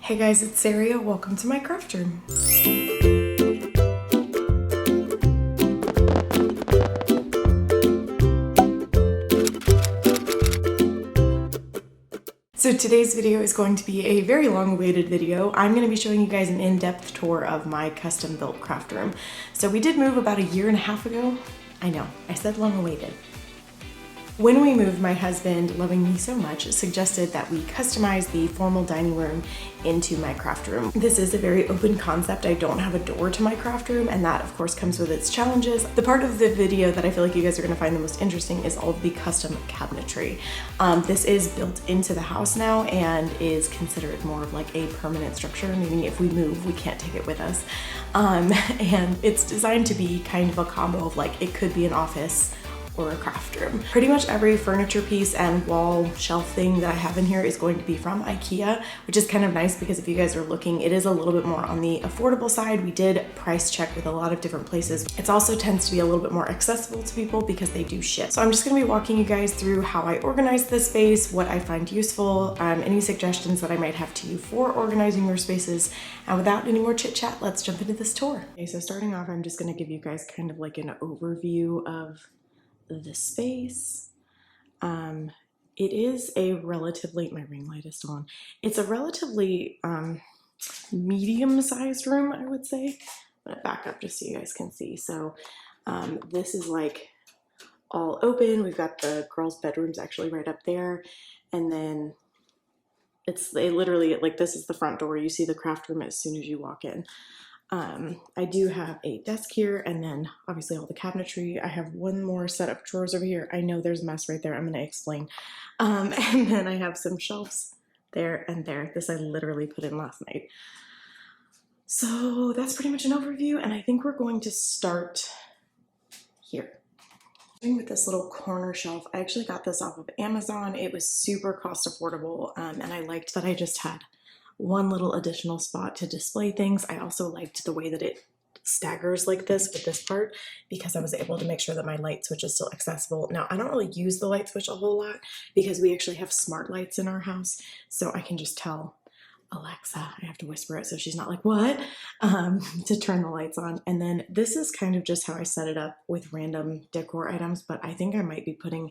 Hey guys, it's Saria. Welcome to my craft room. So today's video is going to be a very long-awaited video. I'm going to be showing you guys an in-depth tour of my custom-built craft room. So we did move about a year and a half ago. I know, I said long-awaited. When we moved, my husband, loving me so much, suggested that we customize the formal dining room into my craft room. This is a very open concept. I don't have a door to my craft room, and that of course comes with its challenges. The part of the video that I feel like you guys are gonna find the most interesting is all of the custom cabinetry. This is built into the house now and is considered more of like a permanent structure, meaning if we move, we can't take it with us. And it's designed to be kind of a combo of like, it could be an office or a craft room. Pretty much every furniture piece and wall shelf thing that I have in here is going to be from IKEA, which is kind of nice because if you guys are looking, it is a little bit more on the affordable side. We did price check with a lot of different places. It also tends to be a little bit more accessible to people because they do ship. So I'm just gonna be walking you guys through how I organize this space, what I find useful, any suggestions that I might have to you for organizing your spaces. And without any more chit chat, let's jump into this tour. Okay, so starting off, I'm just gonna give you guys kind of like an overview of the space. It is a relatively, my ring light is still on. It's a relatively medium-sized room, I would say. I'm gonna back up just so you guys can see. So this is like all open. We've got the girls' bedrooms actually right up there. And then they literally, like this is the front door. You see the craft room as soon as you walk in. I do have a desk here and then obviously all the cabinetry. I have one more set of drawers over here. I know there's a mess right there. I'm going to explain. And then I have some shelves there and there. This I literally put in last night. So that's pretty much an overview. And I think we're going to start here. With this little corner shelf. I actually got this off of Amazon. It was super cost affordable. And I liked that I just had one little additional spot to display things. I also liked the way that it staggers like this with this part because I was able to make sure that my light switch is still accessible. Now, I don't really use the light switch a whole lot because we actually have smart lights in our house. So I can just tell Alexa, I have to whisper it so she's not like, what? To turn the lights on. And then this is kind of just how I set it up with random decor items, but I think I might be putting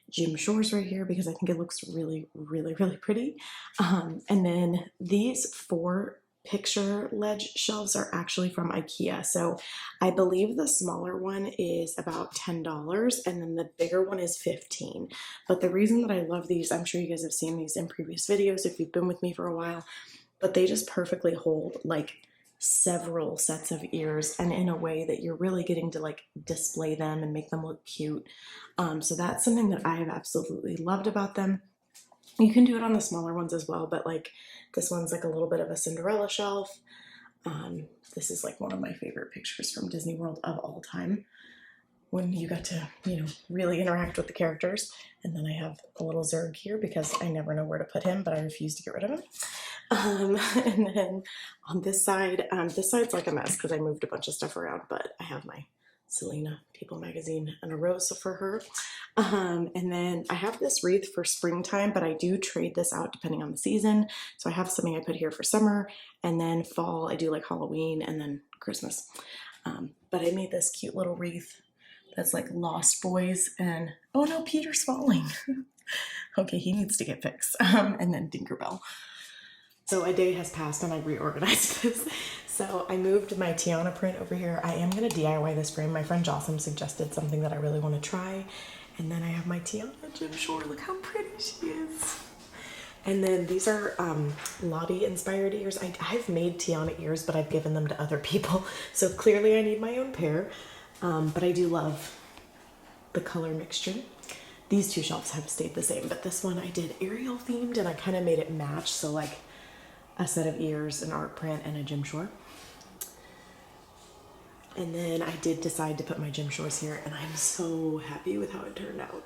gym shorts right here because I think it looks really, really, really pretty. And then these 4 picture ledge shelves are actually from IKEA. So I believe the smaller one is about $10 and then the bigger one is $15. But the reason that I love these, I'm sure you guys have seen these in previous videos if you've been with me for a while, but they just perfectly hold like several sets of ears and in a way that you're really getting to like display them and make them look cute. So that's something that I have absolutely loved about them. You can do it on the smaller ones as well, but like this one's like a little bit of a Cinderella shelf. This is like one of my favorite pictures from Disney World of all time when you got to, you know, really interact with the characters. And then I have a little Zurg here because I never know where to put him, but I refuse to get rid of him. And then on this side's like a mess because I moved a bunch of stuff around, but I have my Selena People magazine and a rose for her. And then I have this wreath for springtime, but I do trade this out depending on the season. So I have something I put here for summer, and then fall, I do like Halloween and then Christmas. But I made this cute little wreath that's like Lost Boys and, oh no, Peter's falling. Okay, he needs to get fixed. And then Tinkerbell. So a day has passed and I reorganized this. So I moved my Tiana print over here. I am going to DIY this frame. My friend Jocelyn suggested something that I really want to try. And then I have my Tiana Jim Shore. Look how pretty she is. And then these are Lottie inspired ears. I've made Tiana ears, but I've given them to other people. So clearly I need my own pair. But I do love the color mixture. These 2 shelves have stayed the same, but this one I did Ariel themed and I kind of made it match. So like a set of ears, an art print, and a Jim Shore. And then I did decide to put my Jim Shores here, and I'm so happy with how it turned out.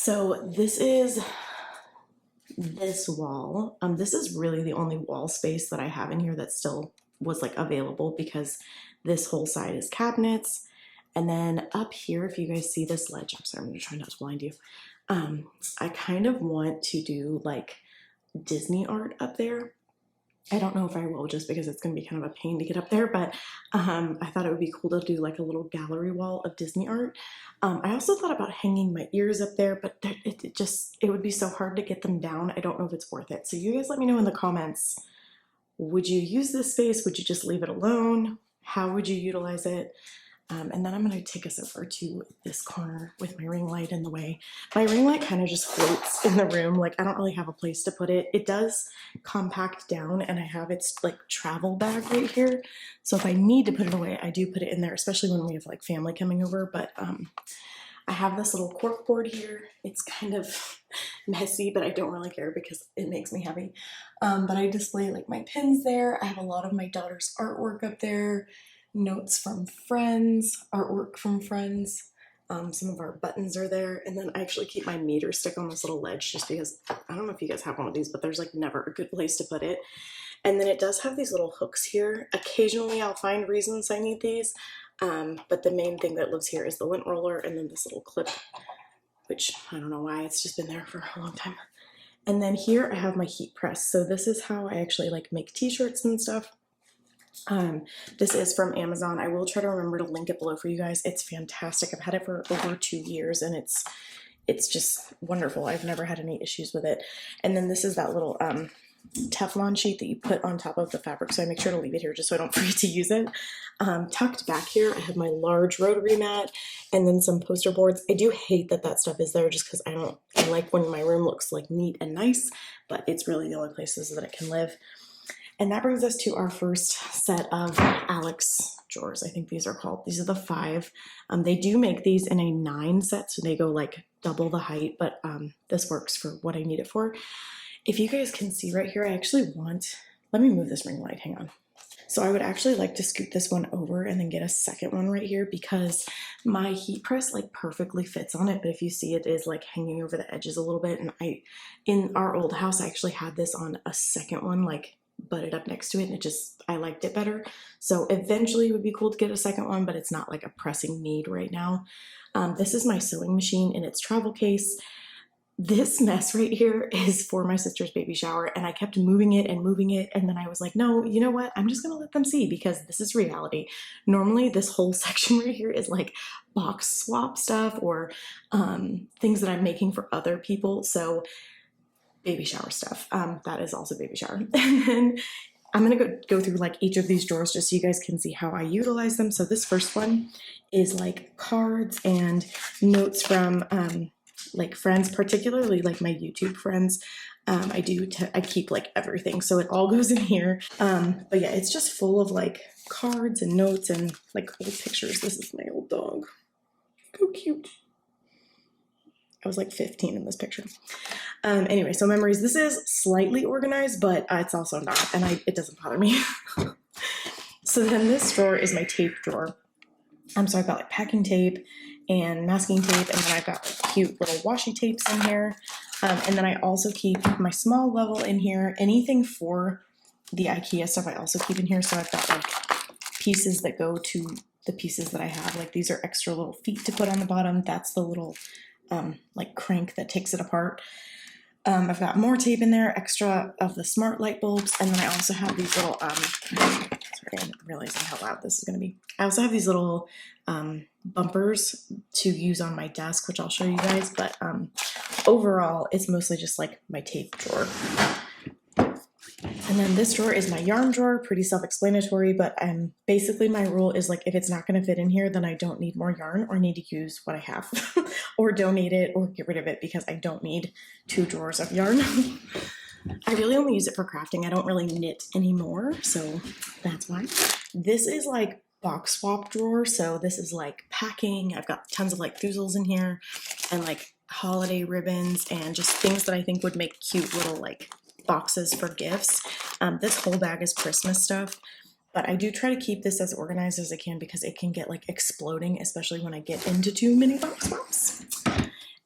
So this is this wall. This is really the only wall space that I have in here that still was like available, because this whole side is cabinets. And then up here, if you guys see this ledge, I'm sorry, I'm gonna try not to blind you. I kind of want to do like Disney art up there. I don't know if I will, just because it's going to be kind of a pain to get up there, but I thought it would be cool to do like a little gallery wall of Disney art. I also thought about hanging my ears up there, but it would be so hard to get them down. I don't know if it's worth it. So you guys let me know in the comments, would you use this space? Would you just leave it alone? How would you utilize it? And then I'm going to take us over to this corner with my ring light in the way. My ring light kind of just floats in the room. Like, I don't really have a place to put it. It does compact down, and I have its like travel bag right here. So if I need to put it away, I do put it in there, especially when we have like family coming over. But I have this little cork board here. It's kind of messy, but I don't really care because it makes me happy. But I display like my pins there. I have a lot of my daughter's artwork up there. Notes from friends, artwork from friends. Some of our buttons are there. And then I actually keep my meter stick on this little ledge, just because I don't know if you guys have one of these, but there's like never a good place to put it. And then it does have these little hooks here. Occasionally I'll find reasons I need these, but the main thing that lives here is the lint roller, and then this little clip, which I don't know why, it's just been there for a long time. And then here I have my heat press. So this is how I actually like make t-shirts and stuff. This is from Amazon. I will try to remember to link it below for you guys. It's fantastic. I've had it for over 2 years, and it's just wonderful. I've never had any issues with it. And then this is that little Teflon sheet that you put on top of the fabric. So I make sure to leave it here just so I don't forget to use it. Tucked back here, I have my large rotary mat and then some poster boards. I do hate that that stuff is there, just because I like when my room looks like neat and nice, but it's really the only places that it can live. And that brings us to our first set of Alex drawers. I think these are called. These are the 5. They do make these in a 9 set, so they go like double the height, but this works for what I need it for. If you guys can see right here, I actually want, let me move this ring light, hang on. So I would actually like to scoot this one over and then get a second one right here, because my heat press like perfectly fits on it. But if you see, it is like hanging over the edges a little bit. And in our old house, I actually had this on a second one, like butted up next to it, and I liked it better. So eventually it would be cool to get a second one, but it's not like a pressing need right now. This is my sewing machine in its travel case. This mess right here is for my sister's baby shower, and I kept moving it, and then I was like, no, you know what? I'm just gonna let them see, because this is reality. Normally this whole section right here is like box swap stuff or things that I'm making for other people. So baby shower stuff. That is also baby shower. And then I'm gonna go through like each of these drawers just so you guys can see how I utilize them. So this first one is like cards and notes from like friends, particularly like my YouTube friends. I keep like everything, so it all goes in here. But yeah, it's just full of like cards and notes and like old pictures. This is my old dog. So cute. I was like 15 in this picture. Anyway, so memories. This is slightly organized, but it's also not, and it doesn't bother me. So then this drawer is my tape drawer. So I've got like packing tape and masking tape, and then I've got like cute little washi tapes in here. And then I also keep my small level in here. Anything for the IKEA stuff I also keep in here. So I've got like pieces that go to the pieces that I have. Like these are extra little feet to put on the bottom. That's the little like crank that takes it apart. I've got more tape in there, extra of the smart light bulbs, and then I also have these little, sorry, I'm realizing how loud this is going to be. I also have these little bumpers to use on my desk, which I'll show you guys, but overall, it's mostly just like my tape drawer. And then this drawer is my yarn drawer, pretty self-explanatory, but basically my rule is like, if it's not going to fit in here, then I don't need more yarn or need to use what I have or donate it or get rid of it, because I don't need 2 drawers of yarn. I really only use it for crafting. I don't really knit anymore, so that's why. This is like box swap drawer, so this is like packing. I've got tons of like foozles in here and like holiday ribbons and just things that I think would make cute little like boxes for gifts. This whole bag is Christmas stuff, but I do try to keep this as organized as I can, because it can get like exploding, especially when I get into too many box swaps.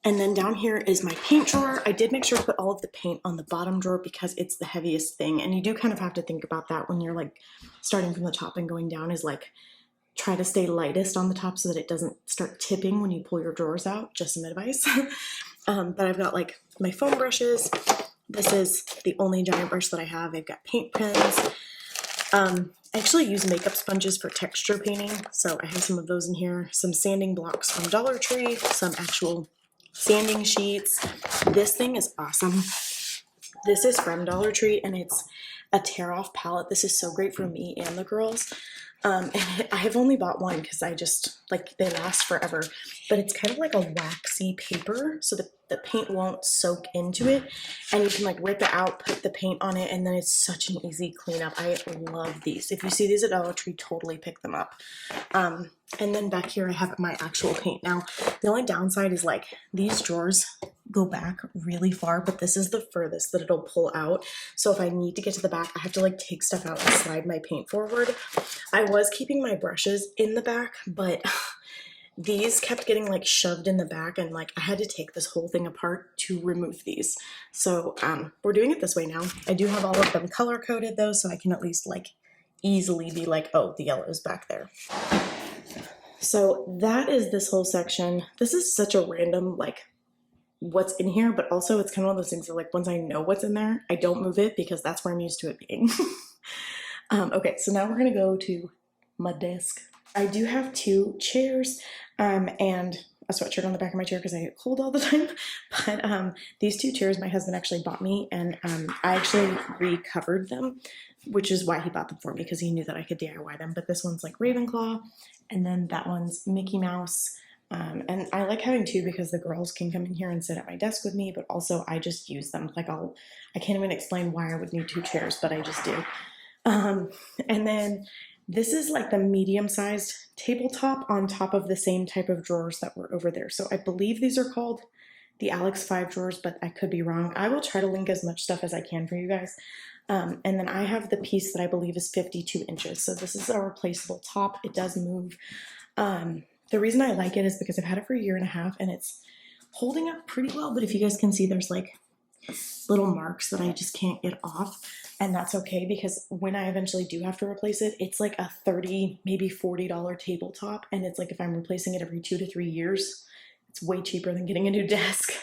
And then down here is my paint drawer. I did make sure to put all of the paint on the bottom drawer because it's the heaviest thing. And you do kind of have to think about that when you're like starting from the top and going down, is like try to stay lightest on the top so that it doesn't start tipping when you pull your drawers out. Just some advice. But I've got like my foam brushes. This is the only giant brush that I have. I've got paint pens. I actually use makeup sponges for texture painting, so I have some of those in here. Some sanding blocks from Dollar Tree, some actual sanding sheets. This thing is awesome. This is from Dollar Tree, and it's a tear-off palette. This is so great for me and the girls. And I have only bought one because I just, like, they last forever. But it's kind of like a waxy paper, so that the paint won't soak into it. And you can, like, rip it out, put the paint on it, and then it's such an easy cleanup. I love these. If you see these at Dollar Tree, totally pick them up. And then back here I have my actual paint. Now, the only downside is, like, these drawers go back really far, but this is the furthest that it'll pull out. So if I need to get to the back, I have to, like, take stuff out and slide my paint forward. I was keeping my brushes in the back, but these kept getting, like, shoved in the back, and, like, I had to take this whole thing apart to remove these. So we're doing it this way now. I do have all of them color coded though, so I can at least, like, easily be like, oh, the yellow is back there. So that is this whole section. This is such a random, like, what's in here, but also it's kind of one of those things where, like, once I know what's in there, I don't move it because that's where I'm used to it being. Okay, so now we're gonna go to my desk. I do have 2 chairs and a sweatshirt on the back of my chair because I get cold all the time. But these 2 chairs my husband actually bought me, and I actually recovered them, which is why he bought them for me, because he knew that I could DIY them. But this one's like Ravenclaw, and then that one's Mickey Mouse. And I like having 2 because the girls can come in here and sit at my desk with me, but also I just use them. Like, I can't even explain why I would need 2 chairs, but I just do. And then this is like the medium-sized tabletop on top of the same type of drawers that were over there. So I believe these are called the Alex 5 drawers, but I could be wrong. I will try to link as much stuff as I can for you guys. And then I have the piece that I believe is 52 inches. So this is a replaceable top. It does move. The reason I like it is because I've had it for 1.5 years and it's holding up pretty well. But if you guys can see, there's like little marks that I just can't get off. And that's okay, because when I eventually do have to replace it, it's like a $30, maybe $40 tabletop. And it's like, if I'm replacing it every 2 to 3 years, it's way cheaper than getting a new desk.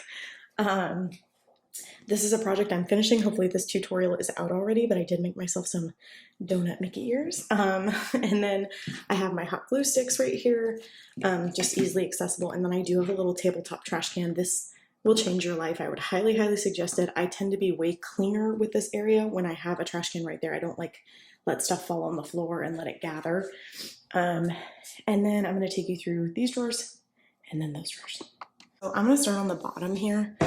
This is a project I'm finishing. Hopefully this tutorial is out already, but I did make myself some donut Mickey ears. And then I have my hot glue sticks right here, just easily accessible. And then I do have a little tabletop trash can. This will change your life. I would highly, highly suggest it. I tend to be way cleaner with this area when I have a trash can right there. I don't like let stuff fall on the floor and let it gather. And then I'm going to take you through these drawers and then those drawers. So I'm going to start on the bottom here.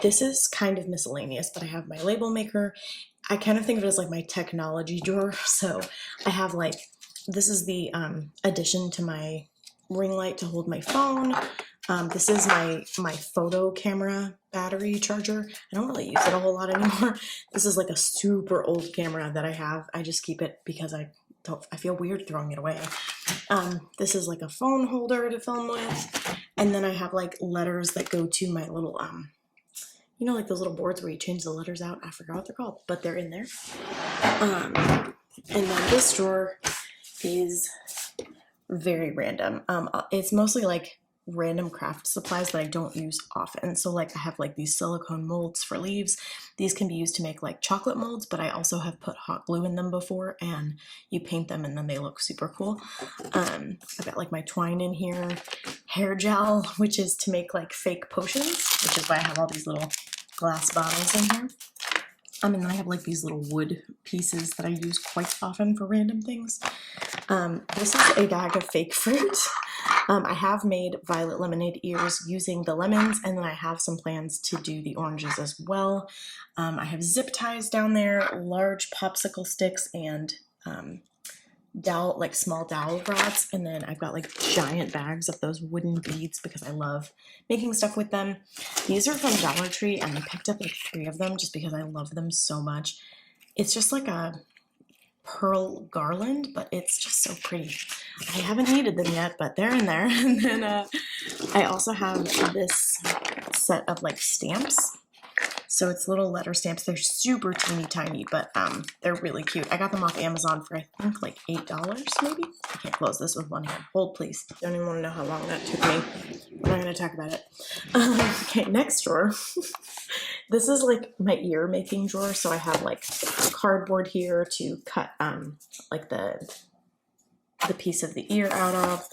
This is kind of miscellaneous, but I have my label maker. I kind of think of it as like my technology drawer. So I have like, this is the addition to my ring light to hold my phone. This is my photo camera battery charger. I don't really use it a whole lot anymore. This is like a super old camera that I have. I just keep it because I feel weird throwing it away. This is like a phone holder to film with. And then I have like letters that go to my little, you know, like those little boards where you change the letters out. I forgot what they're called, but they're in there. And then this drawer is very random. It's mostly like random craft supplies that I don't use often. So like I have like these silicone molds for leaves. These can be used to make like chocolate molds, but I also have put hot glue in them before, and you paint them and then they look super cool. I've got like my twine in here, hair gel, which is to make like fake potions, which is why I have all these little glass bottles in here. And then I have like these little wood pieces that I use quite often for random things. This is a bag of fake fruit. I have made violet lemonade ears using the lemons, and then I have some plans to do the oranges as well. I have zip ties down there, large popsicle sticks, and dowel, like small dowel rods, and then I've got like giant bags of those wooden beads because I love making stuff with them. These are from Dollar Tree, and I picked up like 3 of them just because I love them so much. It's just like a pearl garland, but it's just so pretty. I haven't needed them yet, but they're in there. And then I also have this set of like stamps. So it's little letter stamps. They're super teeny tiny, but they're really cute. I got them off Amazon for I think like $8 maybe. I can't close this with one hand. Hold please. Don't even want to know how long that took me. I'm not going to talk about it. Okay, next drawer. This is like my ear making drawer. So I have like cardboard here to cut like the piece of the ear out of.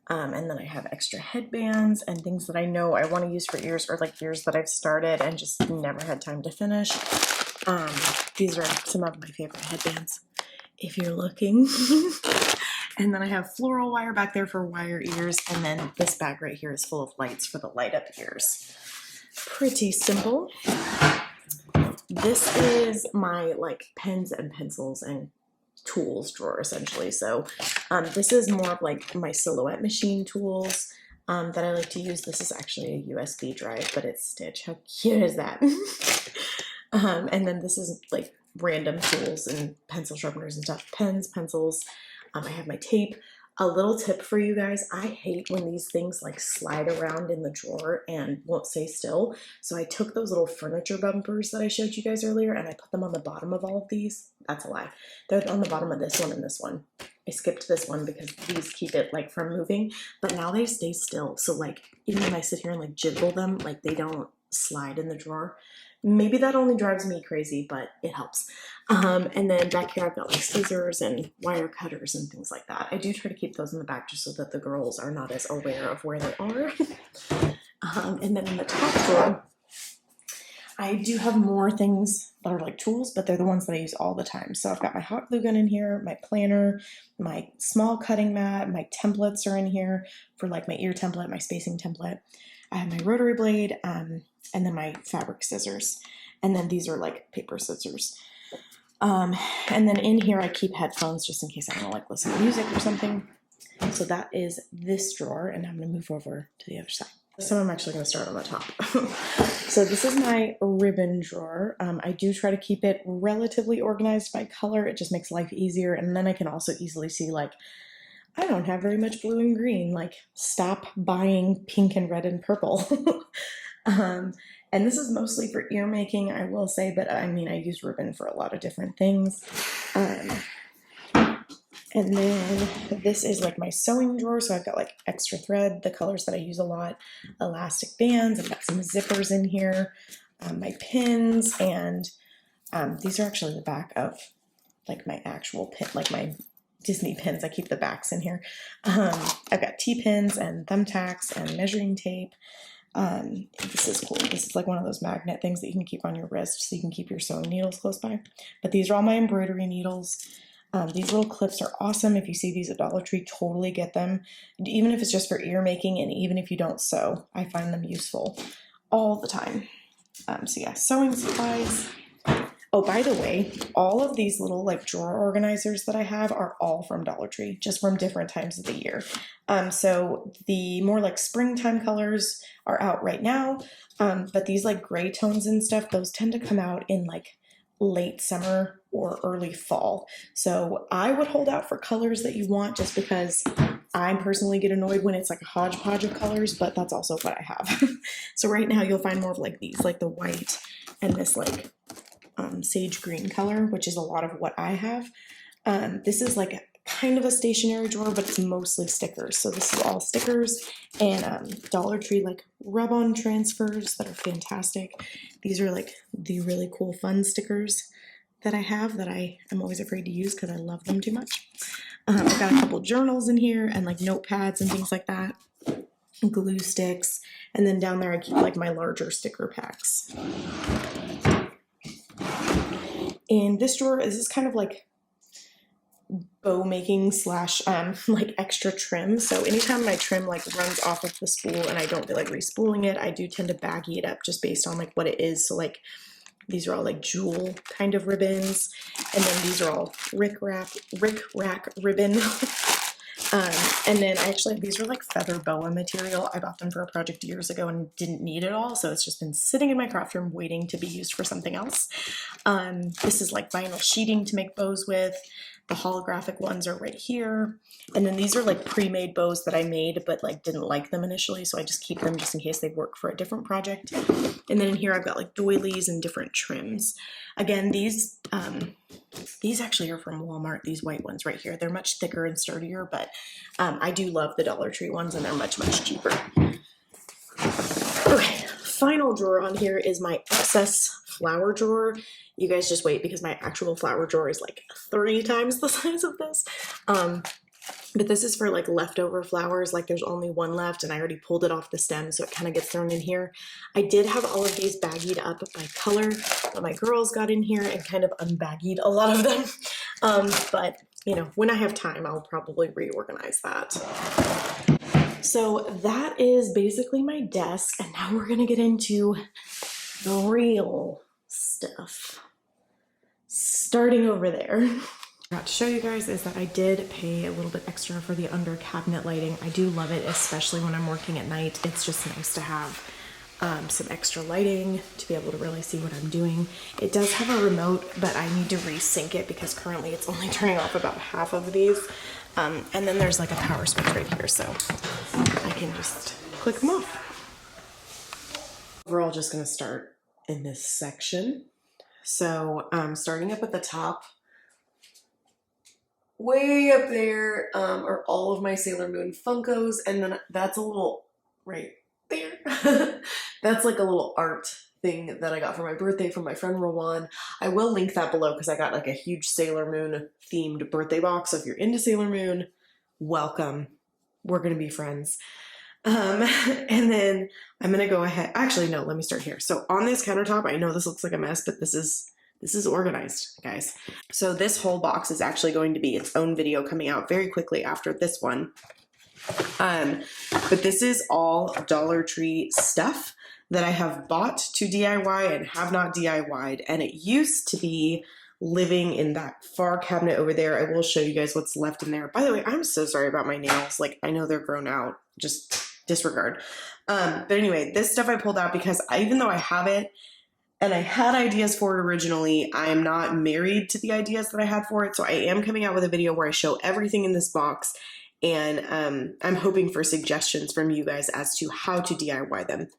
And then I have extra headbands and things that I know I want to use for ears, or like ears that I've started and just never had time to finish. These are some of my favorite headbands, if you're looking. And then I have floral wire back there for wire ears. And then this bag right here is full of lights for the light up ears. Pretty simple. This is my like pens and pencils and tools drawer essentially. So this is more of like my silhouette machine tools that I like to use. This is actually a USB drive, but it's Stitch. How cute is that? And then this is like random tools and pencil sharpeners and stuff. Pens, pencils. I have my tape. A little tip for you guys, I hate when these things like slide around in the drawer and won't stay still. So I took those little furniture bumpers that I showed you guys earlier and I put them on the bottom of all of these. That's a lie. They're on the bottom of this one and this one. I skipped this one because these keep it like from moving, but now they stay still. So like even when I sit here and like jiggle them, like they don't slide in the drawer. Maybe that only drives me crazy, but it helps. And then back here I've got like scissors and wire cutters and things like that. I do try to keep those in the back just so that the girls are not as aware of where they are. And then in the top drawer, I do have more things that are like tools, but they're the ones that I use all the time. So I've got my hot glue gun in here, my planner, my small cutting mat, my templates are in here for like my ear template, my spacing template. I have my rotary blade, and then my fabric scissors. And then these are like paper scissors. And then in here I keep headphones just in case I want to like listen to music or something. So that is this drawer, and I'm going to move over to the other side. So I'm actually going to start on the top. So this is my ribbon drawer. I do try to keep it relatively organized by color. It just makes life easier. And then I can also easily see like, I don't have very much blue and green, like stop buying pink and red and purple. And this is mostly for ear making, I will say, but I mean, I use ribbon for a lot of different things. And then this is like my sewing drawer. So I've got like extra thread, the colors that I use a lot, elastic bands. I've got some zippers in here, my pins, and these are actually the back of like my actual pin, like my Disney pins. I keep the backs in here. I've got T-pins and thumbtacks and measuring tape. This is cool. This is like one of those magnet things that you can keep on your wrist so you can keep your sewing needles close by. But these are all my embroidery needles. These little clips are awesome. If you see these at Dollar Tree, totally get them. Even if it's just for ear making and even if you don't sew, I find them useful all the time. So yeah, sewing supplies. Oh, by the way, all of these little like drawer organizers that I have are all from Dollar Tree, just from different times of the year. So the more like springtime colors are out right now, but these like gray tones and stuff, those tend to come out in like late summer or early fall. So I would hold out for colors that you want just because I personally get annoyed when it's like a hodgepodge of colors, but that's also what I have. So right now you'll find more of like these, like the white and this like sage green color, which is a lot of what I have. This is like kind of a stationery drawer, but it's mostly stickers. So this is all stickers and Dollar Tree like rub-on transfers that are fantastic. These are like the really cool fun stickers that I have that I am always afraid to use because I love them too much. I've got a couple journals in here and like notepads and things like that. Glue sticks. And then down there I keep like my larger sticker packs. In this drawer, this is kind of like bow making slash like extra trim. So anytime my trim like runs off of the spool and I don't feel like respooling it, I do tend to baggy it up just based on like what it is. So like these are all like jewel kind of ribbons, and then these are all rick rack ribbon. And then these are like feather boa material. I bought them for a project years ago and didn't need it all, so it's just been sitting in my craft room waiting to be used for something else. This is like vinyl sheeting to make bows with. The holographic ones are right here. And then these are like pre-made bows that I made, but like didn't like them initially. So I just keep them just in case they work for a different project. And then in here, I've got like doilies and different trims. Again, these actually are from Walmart, these white ones right here. They're much thicker and sturdier, but I do love the Dollar Tree ones and they're much, much cheaper. Okay, final drawer on here is my excess flower drawer. You guys just wait because my actual flower drawer is like 3 times the size of this. But this is for like leftover flowers, like there's only one left and I already pulled it off the stem, so it kind of gets thrown in here. I did have all of these baggied up by color, but my girls got in here and kind of unbaggied a lot of them. But you know, when I have time, I'll probably reorganize that. So that is basically my desk, and now we're gonna get into the real stuff. Starting over there. Forgot to show you guys is that I did pay a little bit extra for the under cabinet lighting. I do love it, especially when I'm working at night. It's just nice to have some extra lighting to be able to really see what I'm doing. It does have a remote, but I need to resync it because currently it's only turning off about half of these. And then there's like a power switch right here, so I can just click them off. We're all just gonna start in this section. So starting up at the top, way up there are all of my Sailor Moon Funkos, and then that's a little right there. That's like a little art thing that I got for my birthday from my friend Rowan. I will link that below because I got like a huge Sailor Moon themed birthday box. So if you're into Sailor Moon, welcome. We're gonna be friends. And then I'm gonna go ahead. Actually, no, let me start here. So on this countertop, I know this looks like a mess, but this is organized, guys. So this whole box is actually going to be its own video coming out very quickly after this one. But this is all Dollar Tree stuff that I have bought to DIY and have not DIY'd. And it used to be living in that far cabinet over there. I will show you guys what's left in there. By the way, I'm so sorry about my nails. Like, I know they're grown out, just disregard. But anyway, this stuff I pulled out because even though I have it, and I had ideas for it originally, I am not married to the ideas that I had for it. So I am coming out with a video where I show everything in this box. And I'm hoping for suggestions from you guys as to how to DIY them.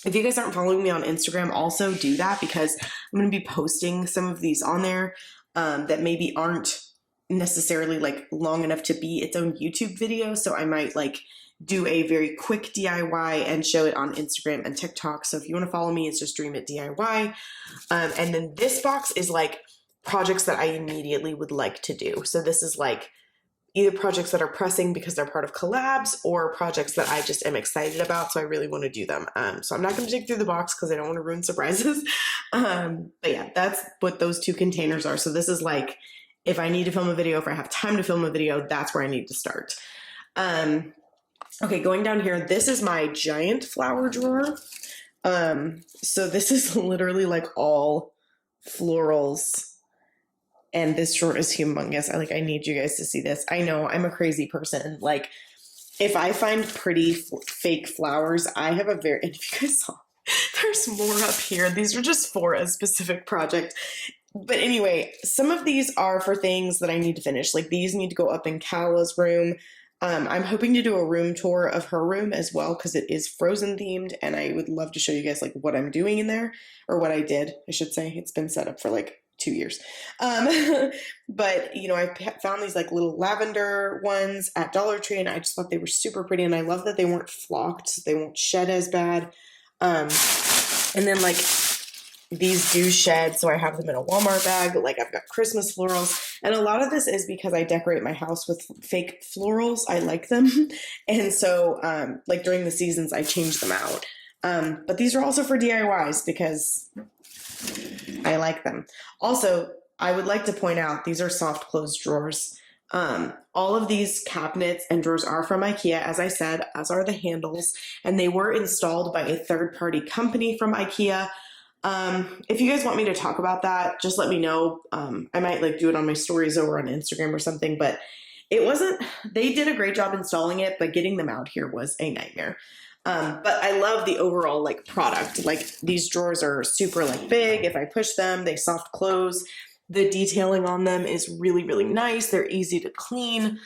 If you guys aren't following me on Instagram, also do that because I'm going to be posting some of these on there that maybe aren't necessarily like long enough to be its own YouTube video. So I might like do a very quick DIY and show it on Instagram and TikTok. So if you want to follow me, it's just DreamItDIY. And then this box is like projects that I immediately would like to do. So this is like either projects that are pressing because they're part of collabs or projects that I just am excited about. So I really want to do them. So I'm not going to dig through the box because I don't want to ruin surprises. But yeah, that's what those 2 containers are. So this is like, if I need to film a video, if I have time to film a video, that's where I need to start. Okay, going down here, this is my giant flower drawer. So this is literally like all florals. And this drawer is humongous. I need you guys to see this. I know I'm a crazy person. Like, if I find pretty fake flowers, I have a very, and if you guys saw, there's more up here. These are just for a specific project. But anyway, some of these are for things that I need to finish. Like these need to go up in Cala's room. I'm hoping to do a room tour of her room as well because it is Frozen themed, and I would love to show you guys like what I'm doing in there, or what I did, I should say. It's been set up for like 2 years. But you know, I found these like little lavender ones at Dollar Tree, and I just thought they were super pretty, and I love that they weren't flocked, so they won't shed as bad. And then like these do shed, so I have them in a Walmart bag. Like I've got Christmas florals, and a lot of this is because I decorate my house with fake florals. I like them, and so like during the seasons I change them out. But these are also for DIYs because I like them. Also, I would like to point out these are soft close drawers. All of these cabinets and drawers are from IKEA, as I said, as are the handles, and they were installed by a third-party company from IKEA. If you guys want me to talk about that, just let me know. I might like do it on my stories over on Instagram or something, but they did a great job installing it, but getting them out here was a nightmare. But I love the overall like product. Like these drawers are super like big. If I push them, they soft close. The detailing on them is really, really nice. They're easy to clean.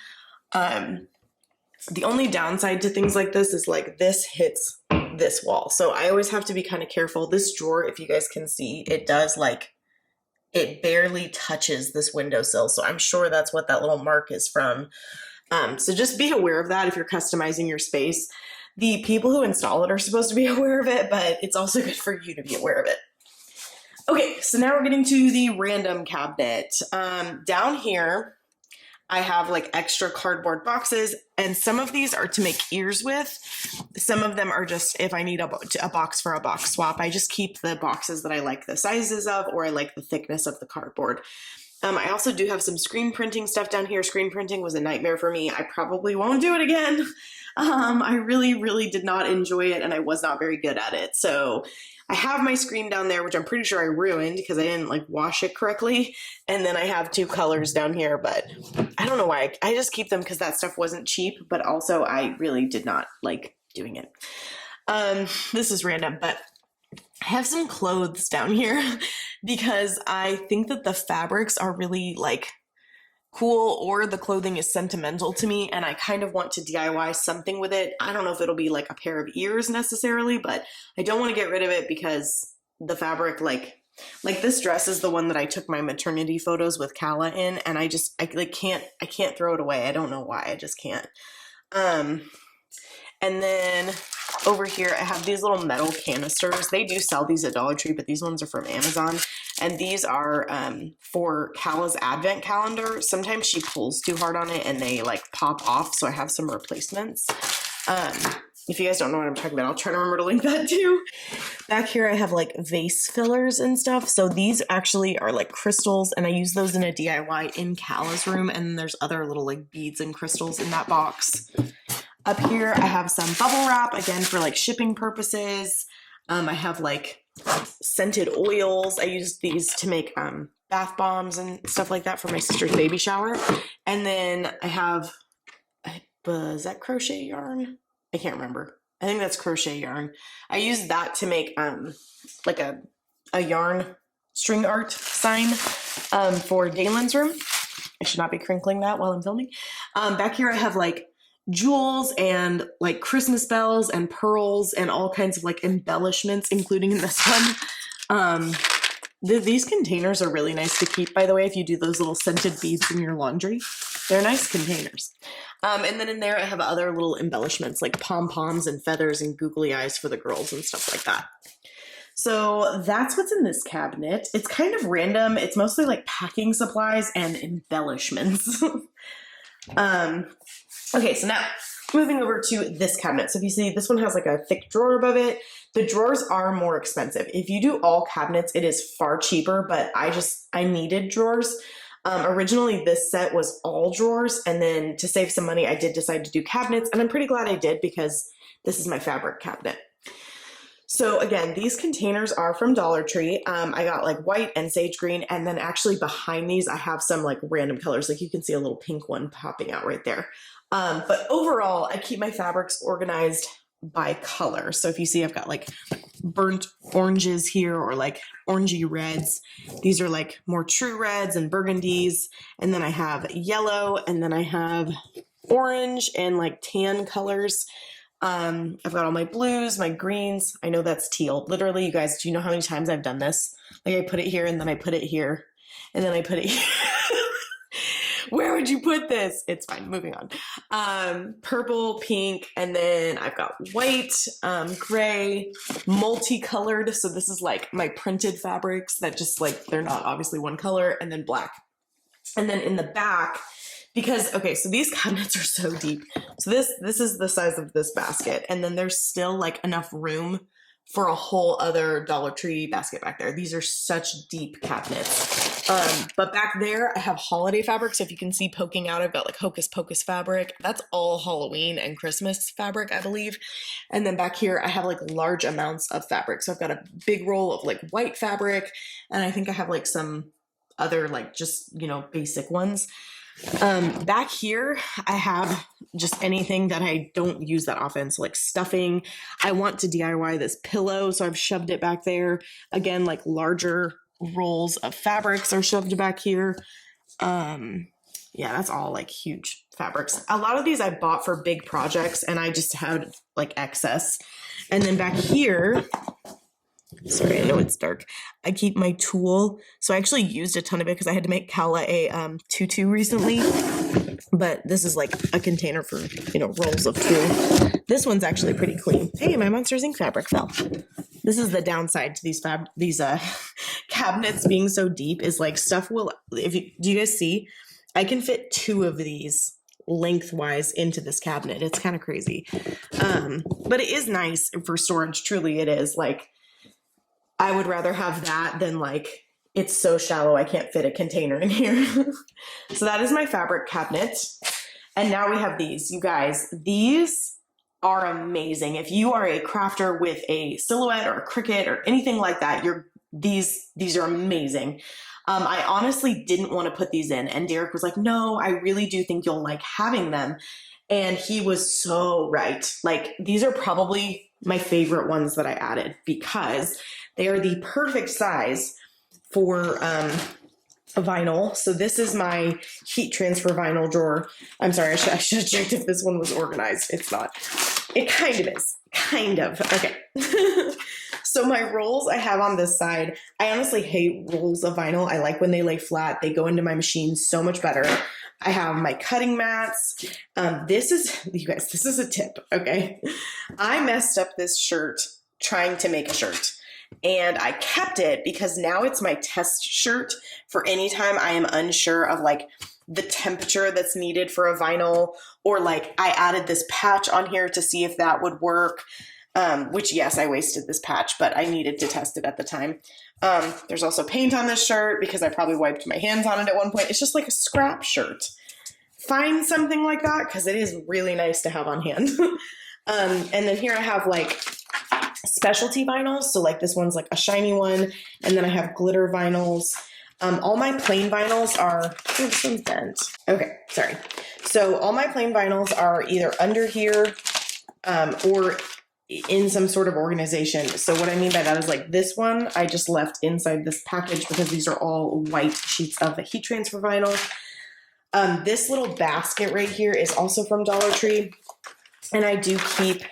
The only downside to things like this is like this hits this wall. So I always have to be kind of careful. This drawer, if you guys can see, it does like, it barely touches this windowsill. So I'm sure that's what that little mark is from. So just be aware of that if you're customizing your space. The people who install it are supposed to be aware of it, but it's also good for you to be aware of it. Okay, so now we're getting to the random cabinet. Down here, I have like extra cardboard boxes, and some of these are to make ears with. Some of them are just if I need a box for a box swap. I just keep the boxes that I like the sizes of, or I like the thickness of the cardboard. I also do have some screen printing stuff down here. Screen printing was a nightmare for me. I probably won't do it again. I really, really did not enjoy it, and I was not very good at it. So I have my screen down there, which I'm pretty sure I ruined because I didn't like wash it correctly. And then I have 2 colors down here, but I don't know why. I just keep them because that stuff wasn't cheap, but also I really did not like doing it. This is random, but I have some clothes down here because I think that the fabrics are really like cool, or the clothing is sentimental to me, and I kind of want to DIY something with it. I don't know if it'll be like a pair of ears necessarily, but I don't want to get rid of it because the fabric, like this dress is the one that I took my maternity photos with Kala in, and I can't throw it away. I don't know why, I just can't. And then over here, I have these little metal canisters. They do sell these at Dollar Tree, but these ones are from Amazon. And these are for Kala's advent calendar. Sometimes she pulls too hard on it and they like pop off. So I have some replacements. If you guys don't know what I'm talking about, I'll try to remember to link that too. Back here, I have like vase fillers and stuff. So these actually are like crystals, and I use those in a DIY in Kala's room. And there's other little like beads and crystals in that box. Up here, I have some bubble wrap, again, for like shipping purposes. I have like scented oils. I use these to make bath bombs and stuff like that for my sister's baby shower. And then I have, is that crochet yarn? I can't remember. I think that's crochet yarn. I use that to make like a yarn string art sign for Dalen's room. I should not be crinkling that while I'm filming. Back here, I have like jewels and like Christmas bells and pearls and all kinds of like embellishments, including in this one. These containers are really nice to keep, by the way, if you do those little scented beads in your laundry. They're nice containers. And then in there, I have other little embellishments like pom-poms and feathers and googly eyes for the girls and stuff like that. So that's what's in this cabinet. It's kind of random. It's mostly like packing supplies and embellishments. Okay, so now moving over to this cabinet. So if you see, this one has like a thick drawer above it. The drawers are more expensive. If you do all cabinets, it is far cheaper, but I needed drawers. Originally, this set was all drawers, and then to save some money, I did decide to do cabinets, and I'm pretty glad I did because this is my fabric cabinet. So again, these containers are from Dollar Tree. I got like white and sage green, and then actually behind these, I have some like random colors. Like you can see a little pink one popping out right there. But overall, I keep my fabrics organized by color. So if you see, I've got like burnt oranges here, or like orangey reds. These are like more true reds and burgundies. And then I have yellow, and then I have orange and like tan colors. I've got all my blues, my greens. I know that's teal. Literally, you guys, do you know how many times I've done this? Like I put it here, and then I put it here, and then I put it here. Where would you put this? It's fine. Moving on. Purple, pink, and then I've got white, gray, multicolored. So this is like my printed fabrics that just like, they're not obviously one color, and then black. And then in the back, because, okay, so these cabinets are so deep. So this is the size of this basket. And then there's still like enough room for a whole other Dollar Tree basket back there. These are such deep cabinets. But back there, I have holiday fabric. So if you can see poking out, I've got like Hocus Pocus fabric. That's all Halloween and Christmas fabric, I believe. And then back here, I have like large amounts of fabric. So I've got a big roll of like white fabric. And I think I have like some other like just, you know, basic ones. Back here, I have just anything that I don't use that often. So like stuffing. I want to DIY this pillow, so I've shoved it back there. Again, like larger rolls of fabrics are shoved back here. Yeah, that's all like huge fabrics. A lot of these I bought for big projects and I just had like excess. And then back here, sorry, I know it's dark. I keep my tulle. So I actually used a ton of it because I had to make Kala a tutu recently. But this is like a container for, you know, rolls of tulle. This one's actually pretty clean. Hey, my Monsters Inc. fabric fell. This is the downside to these cabinets being so deep is like stuff will, do you guys see? I can fit 2 of these lengthwise into this cabinet. It's kind of crazy. But it is nice for storage. Truly it is. Like, I would rather have that than like, it's so shallow I can't fit a container in here. So that is my fabric cabinet. And now we have these. You guys, these are amazing. If you are a crafter with a silhouette or a Cricut or anything like that, these are amazing. I honestly didn't want to put these in. And Derek was like, no, I really do think you'll like having them. And he was so right. Like, these are probably my favorite ones that I added because they are the perfect size for a vinyl. So this is my heat transfer vinyl drawer. I'm sorry, I should have checked if this one was organized. It's not. It kind of is. Kind of. Okay. So my rolls I have on this side, I honestly hate rolls of vinyl. I like when they lay flat. They go into my machine so much better. I have my cutting mats. This is a tip, okay? I messed up this shirt trying to make a shirt. And I kept it because now it's my test shirt for any time I am unsure of like the temperature that's needed for a vinyl, or like I added this patch on here to see if that would work. Which yes, I wasted this patch, but I needed to test it at the time. There's also paint on this shirt because I probably wiped my hands on it at one point. It's just like a scrap shirt. Find something like that because it is really nice to have on hand. And then here I have like specialty vinyls. So like this one's like a shiny one. And then I have glitter vinyls. All my plain vinyls are, oh, this one's bent. Okay, sorry. So all my plain vinyls are either under here or in some sort of organization. So what I mean by that is like this one, I just left inside this package because these are all white sheets of heat transfer vinyl. This little basket right here is also from Dollar Tree. And I do keep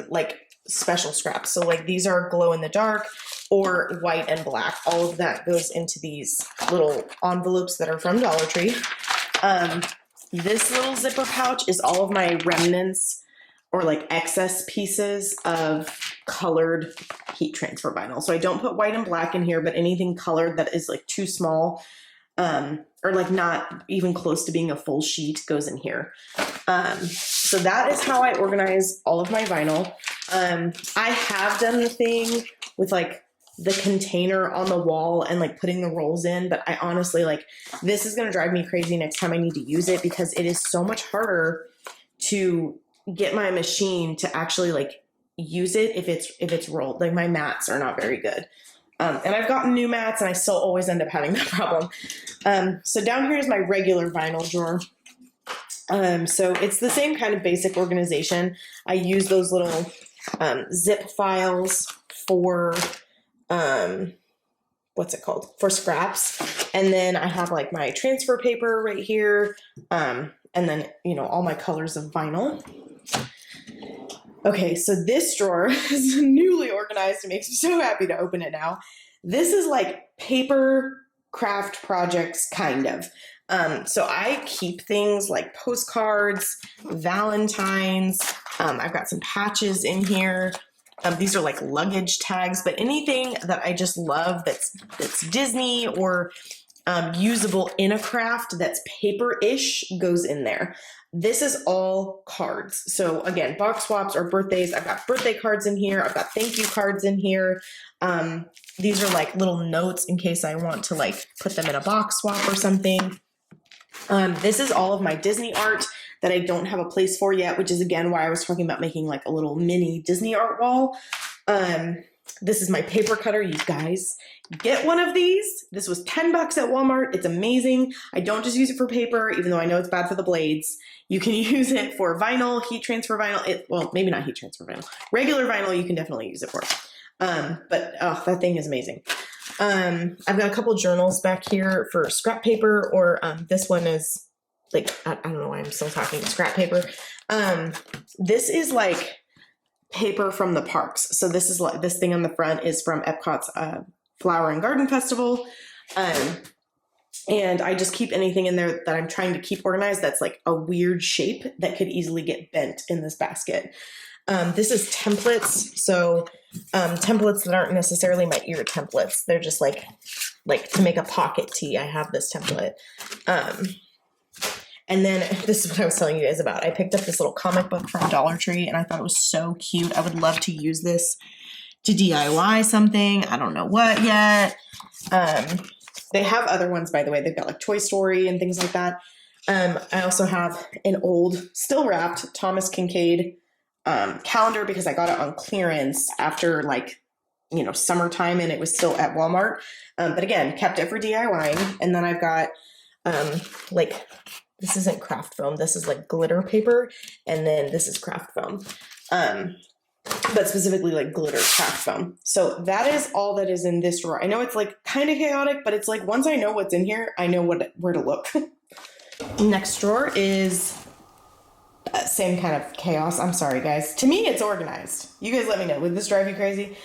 like special scraps. So like these are glow in the dark or white and black. All of that goes into these little envelopes that are from Dollar Tree. This little zipper pouch is all of my remnants or like excess pieces of colored heat transfer vinyl. So I don't put white and black in here, but anything colored that is like too small or like not even close to being a full sheet goes in here. So that is how I organize all of my vinyl. I have done the thing with like the container on the wall and like putting the rolls in, but I honestly like, this is going to drive me crazy next time I need to use it because it is so much harder to get my machine to actually like use it if it's rolled. Like my mats are not very good. And I've gotten new mats and I still always end up having that problem. So down here is my regular vinyl drawer. So it's the same kind of basic organization. I use those little zip files for, what's it called? For scraps. And then I have like my transfer paper right here. And then, you know, all my colors of vinyl. Okay, so this drawer is newly organized. It makes me so happy to open it now. This is like paper craft projects, kind of. So I keep things like postcards, Valentines. I've got some patches in here. These are like luggage tags, but anything that I just love that's Disney or usable in a craft that's paper-ish goes in there. This is all cards. So again, box swaps or birthdays. I've got birthday cards in here. I've got thank you cards in here. These are like little notes in case I want to like put them in a box swap or something. This is all of my Disney art that I don't have a place for yet, which is again why I was talking about making like a little mini Disney art wall. This is my paper cutter. You guys get one of these. This was $10 at Walmart. It's amazing. I don't just use it for paper, even though I know it's bad for the blades. You can use it for vinyl, heat transfer vinyl. Well, maybe not heat transfer vinyl. Regular vinyl, you can definitely use it for. But oh, that thing is amazing. I've got a couple journals back here for scrap paper, or this one is like, I don't know why I'm still talking scrap paper. This is like paper from the parks. So this is like, this thing on the front is from Epcot's Flower and Garden Festival. And I just keep anything in there that I'm trying to keep organized that's like a weird shape that could easily get bent in this basket. This is templates. So templates that aren't necessarily my ear templates. They're just like to make a pocket tee. I have this template. And then this is what I was telling you guys about. I picked up this little comic book from Dollar Tree and I thought it was so cute. I would love to use this to DIY something. I don't know what yet. They have other ones, by the way. They've got like Toy Story and things like that. I also have an old, still wrapped Thomas Kincaid calendar because I got it on clearance after like, you know, summertime and it was still at Walmart. But again, kept it for DIYing. And then I've got like, this isn't craft foam. This is like glitter paper. And then this is craft foam. But specifically like glitter craft foam. So that is all that is in this drawer. I know it's like kind of chaotic, but it's like once I know what's in here, I know where to look. Next drawer is same kind of chaos. I'm sorry, guys. To me, it's organized. You guys let me know. Would this drive you crazy?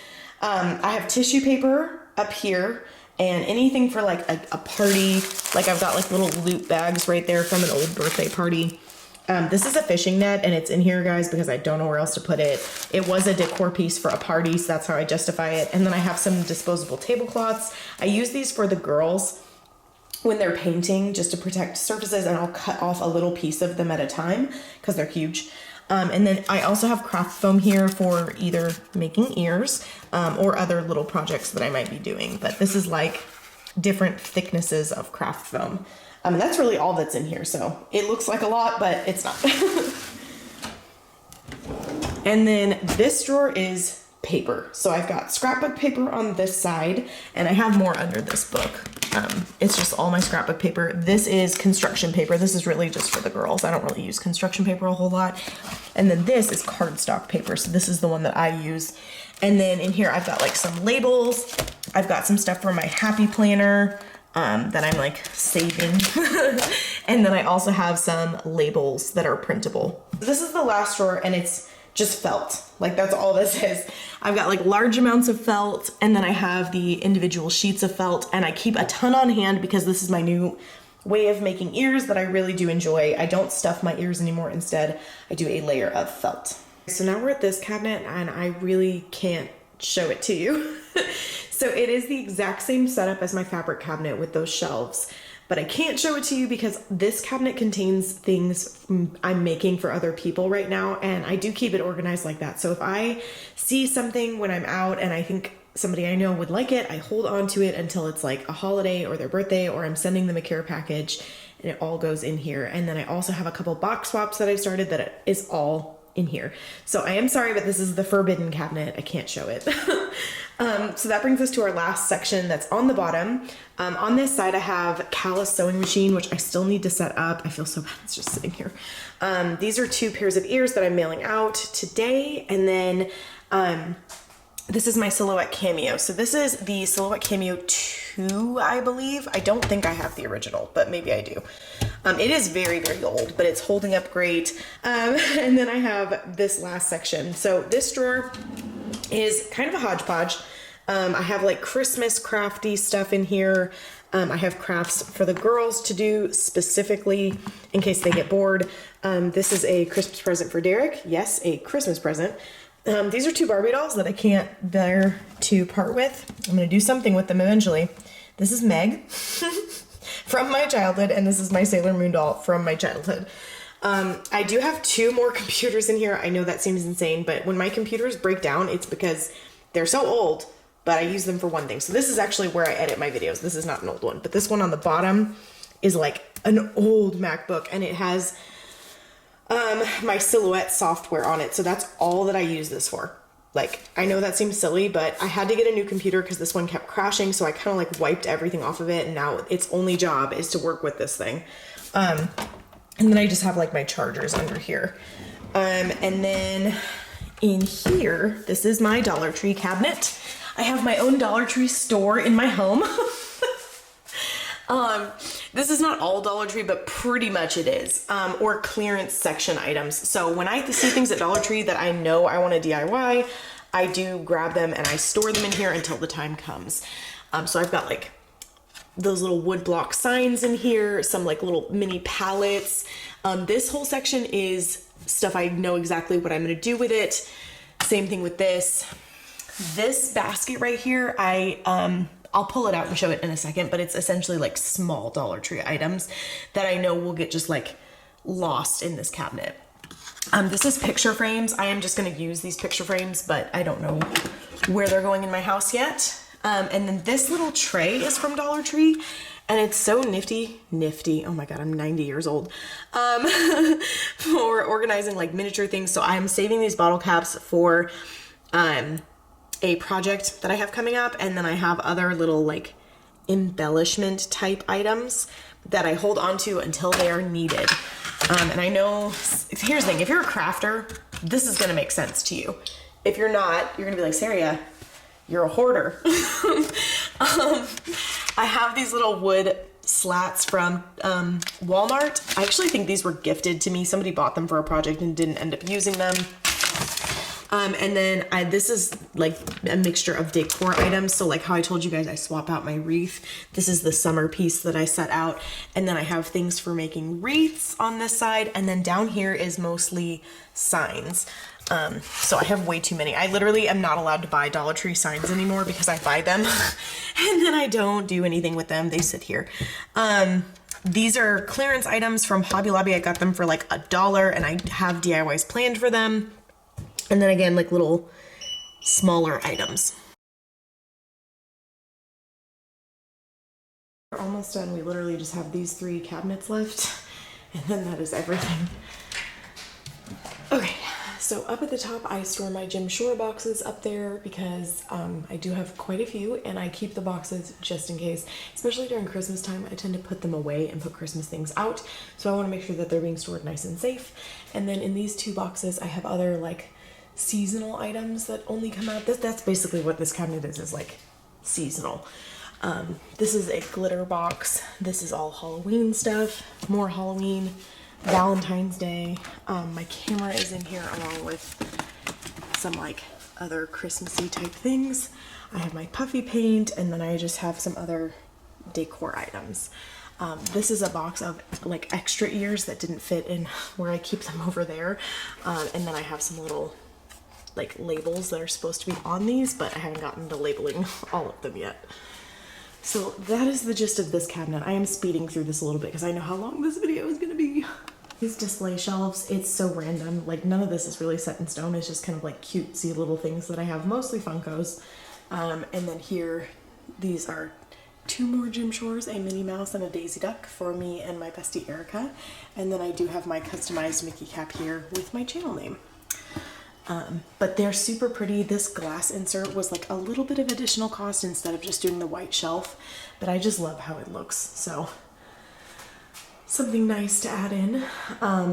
I have tissue paper up here and anything for like a party. Like I've got like little loot bags right there from an old birthday party. This is a fishing net and it's in here, guys, because I don't know where else to put it. It was a decor piece for a party, so that's how I justify it. And then I have some disposable tablecloths. I use these for the girls when they're painting just to protect surfaces, and I'll cut off a little piece of them at a time because they're huge. And then I also have craft foam here for either making ears or other little projects that I might be doing. But this is like different thicknesses of craft foam. And that's really all that's in here. So it looks like a lot, but it's not. And then this drawer is paper. So I've got scrapbook paper on this side, and I have more under this book. It's just all my scrapbook paper. This is construction paper. This is really just for the girls. I don't really use construction paper a whole lot. And then this is cardstock paper. So this is the one that I use. And then in here, I've got like some labels. I've got some stuff for my happy planner that I'm like saving. And then I also have some labels that are printable. This is the last drawer and it's just felt. Like that's all this is. I've got like large amounts of felt, and then I have the individual sheets of felt, and I keep a ton on hand because this is my new way of making ears that I really do enjoy. I don't stuff my ears anymore. Instead, I do a layer of felt. So now we're at this cabinet and I really can't show it to you. So it is the exact same setup as my fabric cabinet with those shelves, but I can't show it to you because this cabinet contains things I'm making for other people right now, and I do keep it organized like that. So if I see something when I'm out and I think somebody I know would like it, I hold on to it until it's like a holiday or their birthday, or I'm sending them a care package, and it all goes in here. And then I also have a couple box swaps that I've started that is all in here. So I am sorry, but this is the forbidden cabinet. I can't show it. So that brings us to our last section that's on the bottom. On this side, I have Callus sewing machine, which I still need to set up. I feel so bad it's just sitting here. These are 2 pairs of ears that I'm mailing out today. And then this is my Silhouette Cameo. So this is the Silhouette Cameo 2, I believe. I don't think I have the original, but maybe I do. It is very, very old, but it's holding up great. And then I have this last section. So this drawer is kind of a hodgepodge. I have like Christmas crafty stuff in here. I have crafts for the girls to do specifically in case they get bored. This is a Christmas present for Derek. Yes, a Christmas present. These are 2 Barbie dolls that I can't bear to part with. I'm going to do something with them eventually. This is Meg from my childhood, and this is my Sailor Moon doll from my childhood. I do have 2 more computers in here. I know that seems insane, but when my computers break down, it's because they're so old, but I use them for one thing. So this is actually where I edit my videos. This is not an old one, but this one on the bottom is like an old MacBook, and it has my Silhouette software on it. So that's all that I use this for. Like, I know that seems silly, but I had to get a new computer because this one kept crashing. So I kind of like wiped everything off of it. And now its only job is to work with this thing. And then I just have like my chargers under here. And then in here, this is my Dollar Tree cabinet. I have my own Dollar Tree store in my home. This is not all Dollar Tree, but pretty much it is, or clearance section items. So when I see things at Dollar Tree that I know I want to DIY, I do grab them and I store them in here until the time comes. So I've got like those little wood block signs in here, some like little mini pallets. This whole section is stuff I know exactly what I'm going to do with it. Same thing with this. This basket right here, I'll pull it out and show it in a second, but it's essentially like small Dollar Tree items that I know will get just like lost in this cabinet. This is picture frames. I am just going to use these picture frames, but I don't know where they're going in my house yet. And then this little tray is from Dollar Tree, and it's so nifty. Oh my God, I'm 90 years old. For organizing like miniature things. So I'm saving these bottle caps for, a project that I have coming up, and then I have other little like embellishment type items that I hold on to until they are needed. And I know, here's the thing, if you're a crafter, this is gonna make sense to you. If you're not, you're gonna be like, Saria, you're a hoarder. I have these little wood slats from Walmart. I actually think these were gifted to me. Somebody bought them for a project and didn't end up using them. And then this is like a mixture of decor items. So like how I told you guys, I swap out my wreath. This is the summer piece that I set out. And then I have things for making wreaths on this side. And then down here is mostly signs. So I have way too many. I literally am not allowed to buy Dollar Tree signs anymore because I buy them and then I don't do anything with them. They sit here. These are clearance items from Hobby Lobby. I got them for like $1 and I have DIYs planned for them. And then again, like little smaller items. We're almost done. We literally just have these 3 cabinets left, and then that is everything. Okay, so up at the top, I store my Jim Shore boxes up there because I do have quite a few, and I keep the boxes just in case. Especially during Christmas time, I tend to put them away and put Christmas things out. So I want to make sure that they're being stored nice and safe. And then in these 2 boxes, I have other like seasonal items that only come out. That's basically what this cabinet is like seasonal. This is a glitter box. This is all Halloween stuff, more Halloween, Valentine's Day. My camera is in here along with some like other Christmassy type things. I have my puffy paint, and then I just have some other decor items. This is a box of like extra ears that didn't fit in where I keep them over there. And then I have some little like labels that are supposed to be on these, but I haven't gotten to labeling all of them yet. So that is the gist of this cabinet. I am speeding through this a little bit because I know how long this video is gonna be. These display shelves, it's so random. Like none of this is really set in stone. It's just kind of like cutesy little things that I have, mostly Funkos. And then here, these are 2 more Jim Shores, a Minnie Mouse and a Daisy Duck for me and my bestie Erica. And then I do have my customized Mickey cap here with my channel name. But they're super pretty. This glass insert was like a little bit of additional cost instead of just doing the white shelf, but I just love how it looks. So something nice to add in.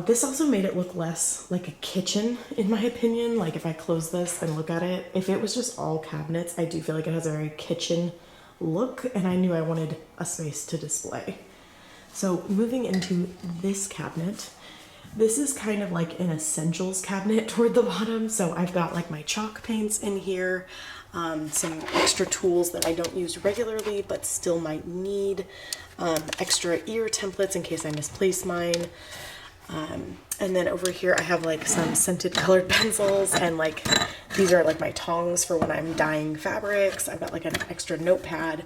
This also made it look less like a kitchen in my opinion. Like if I close this and look at it, if it was just all cabinets, I do feel like it has a very kitchen look, and I knew I wanted a space to display. So moving into this cabinet, this is kind of like an essentials cabinet toward the bottom. So I've got like my chalk paints in here, some extra tools that I don't use regularly but still might need, extra ear templates in case I misplace mine. And then over here I have like some scented colored pencils, and like these are like my tongs for when I'm dyeing fabrics. I've got like an extra notepad.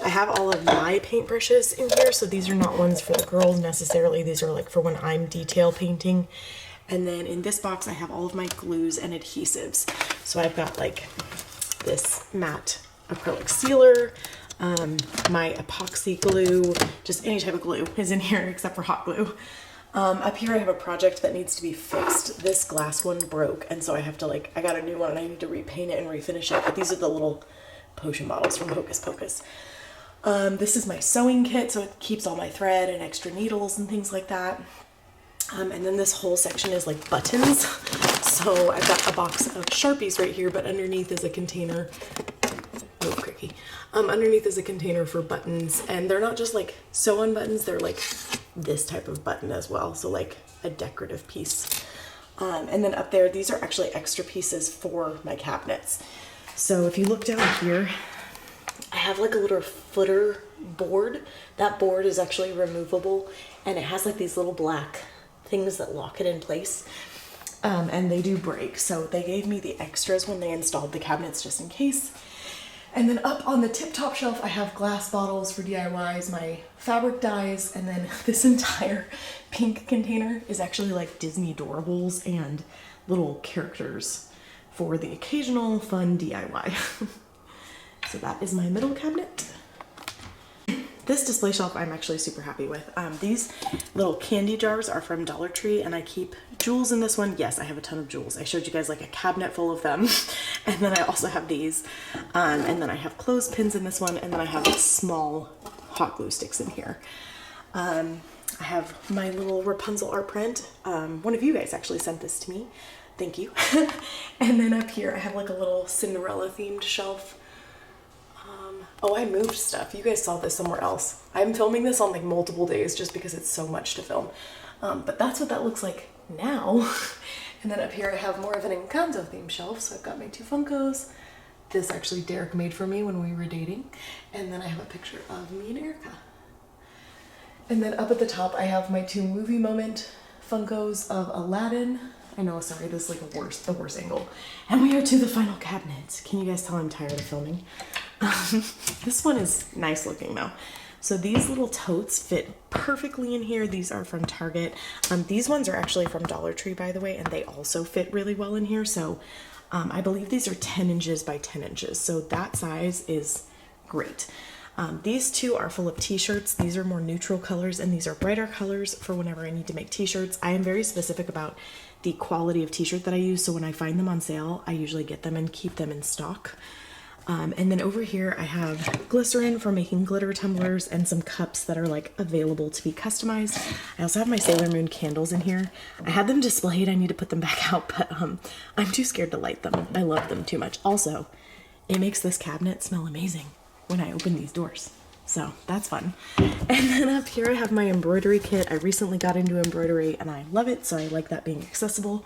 I have all of my paintbrushes in here, so these are not ones for the girls necessarily. These are like for when I'm detail painting. And then in this box I have all of my glues and adhesives. So I've got like this matte acrylic sealer, my epoxy glue, just any type of glue is in here except for hot glue. Up here I have a project that needs to be fixed. This glass one broke, and so I have to like, I got a new one and I need to repaint it and refinish it, but these are the little potion bottles from Hocus Pocus. This is my sewing kit, so it keeps all my thread and extra needles and things like that. And then this whole section is like buttons. So I've got a box of Sharpies right here, but underneath is a container Oh, cricky. Underneath is a container for buttons, and they're not just like sew-on buttons, they're like this type of button as well, so like a decorative piece. And then up there, these are actually extra pieces for my cabinets. So if you look down here, I have like a little footer board. That board is actually removable, and it has like these little black things that lock it in place. And they do break, so they gave me the extras when they installed the cabinets just in case. And then up on the tip-top shelf, I have glass bottles for DIYs, my fabric dyes, and then this entire pink container is actually like Disney Doorables and little characters for the occasional fun DIY. So that is my middle cabinet. This display shelf I'm actually super happy with. These little candy jars are from Dollar Tree, and I keep jewels in this one. Yes, I have a ton of jewels. I showed you guys like a cabinet full of them. And then I also have these. And then I have clothespins in this one, and then I have small hot glue sticks in here. I have my little Rapunzel art print. One of you guys actually sent this to me. Thank you. And then up here I have like a little Cinderella themed shelf. Oh, I moved stuff. You guys saw this somewhere else. I'm filming this on like multiple days just because it's so much to film. But that's what that looks like now. And then up here I have more of an Encanto themed shelf. So I've got my 2 Funkos. This actually Derek made for me when we were dating. And then I have a picture of me and Erica. And then up at the top I have my 2 movie moment Funkos of Aladdin. I know, sorry, this is like the worst angle. And we are to the final cabinet. Can you guys tell I'm tired of filming? This one is nice looking though. So these little totes fit perfectly in here. These are from Target. These ones are actually from Dollar Tree, by the way, and they also fit really well in here. So I believe these are 10 inches by 10 inches. So that size is great. These 2 are full of t-shirts. These are more neutral colors, and these are brighter colors for whenever I need to make t-shirts. I am very specific about the quality of t-shirt that I use. So when I find them on sale, I usually get them and keep them in stock. And then over here I have glycerin for making glitter tumblers and some cups that are like available to be customized. I also have my Sailor Moon candles in here. I had them displayed. I need to put them back out, but I'm too scared to light them. I love them too much. Also, it makes this cabinet smell amazing when I open these doors. So that's fun. And then up here I have my embroidery kit. I recently got into embroidery and I love it, so I like that being accessible.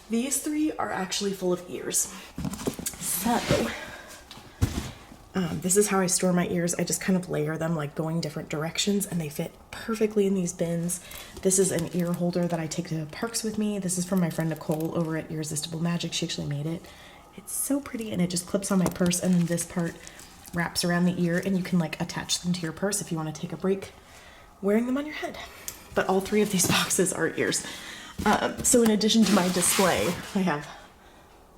These 3 are actually full of ears. So this is how I store my ears. I just kind of layer them like going different directions, and they fit perfectly in these bins. This is an ear holder that I take to parks with me. This is from my friend Nicole over at Irresistible Magic. She actually made it. It's so pretty, and it just clips on my purse, and then this part wraps around the ear, and you can like attach them to your purse if you want to take a break wearing them on your head. But all 3 of these boxes are ears. So in addition to my display, I have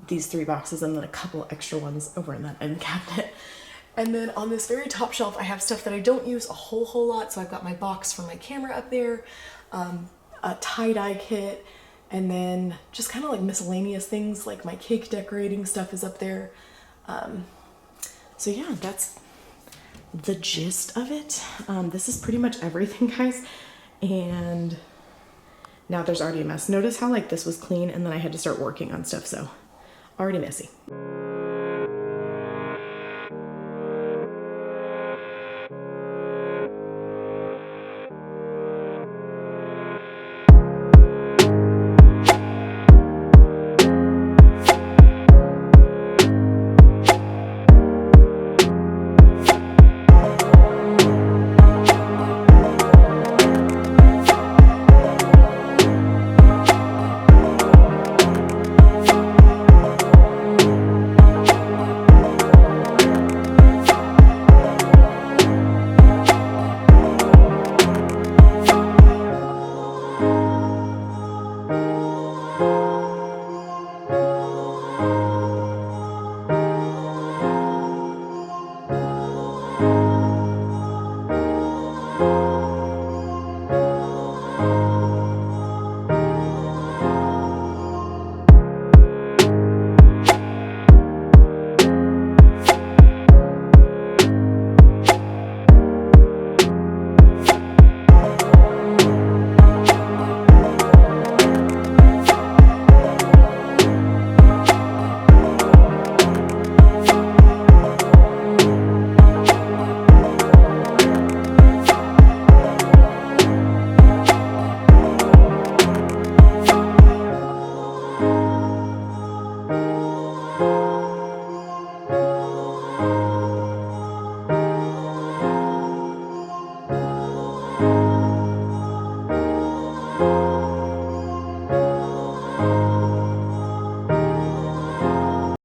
these 3 boxes and then a couple extra ones over in that end cabinet. And then on this very top shelf, I have stuff that I don't use a whole lot. So I've got my box for my camera up there, a tie-dye kit, and then just kind of like miscellaneous things like my cake decorating stuff is up there. So yeah, that's the gist of it. This is pretty much everything, guys. And now there's already a mess. Notice how like this was clean and then I had to start working on stuff, so already messy.